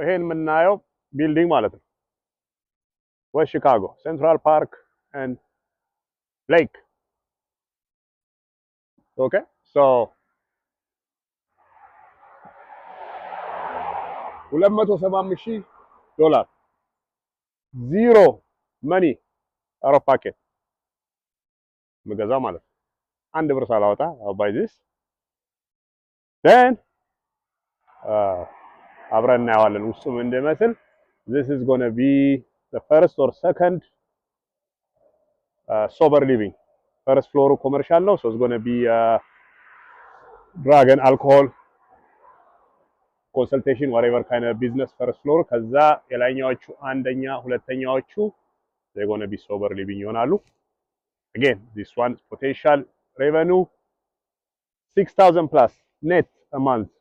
ይሄን የምናየው ቢልዲንግ ማለት ነው ዌስት ሺካጎ ሴንትራል ፓርክ ኤንድ ሌክ ኦኬ ሶ $275,000 ዚሮ መኒ አውት ኦፍ ፓኬት ምገዛ ማለት ነው። አንድ ብር ሳላወጣ I'll buy this then አብረን እናየዋለን ውስጡ ምን እንደሚመስል this is going to be the first or second sober living first floor commercial ነው so it's going to be drug and alcohol consultation whatever kind of business first floor ከዛ የላይኛዎቹ አንደኛ ሁለተኛዎቹ they're going to be sober living ይሆናሉ again this one potential revenue 6,000 plus net a month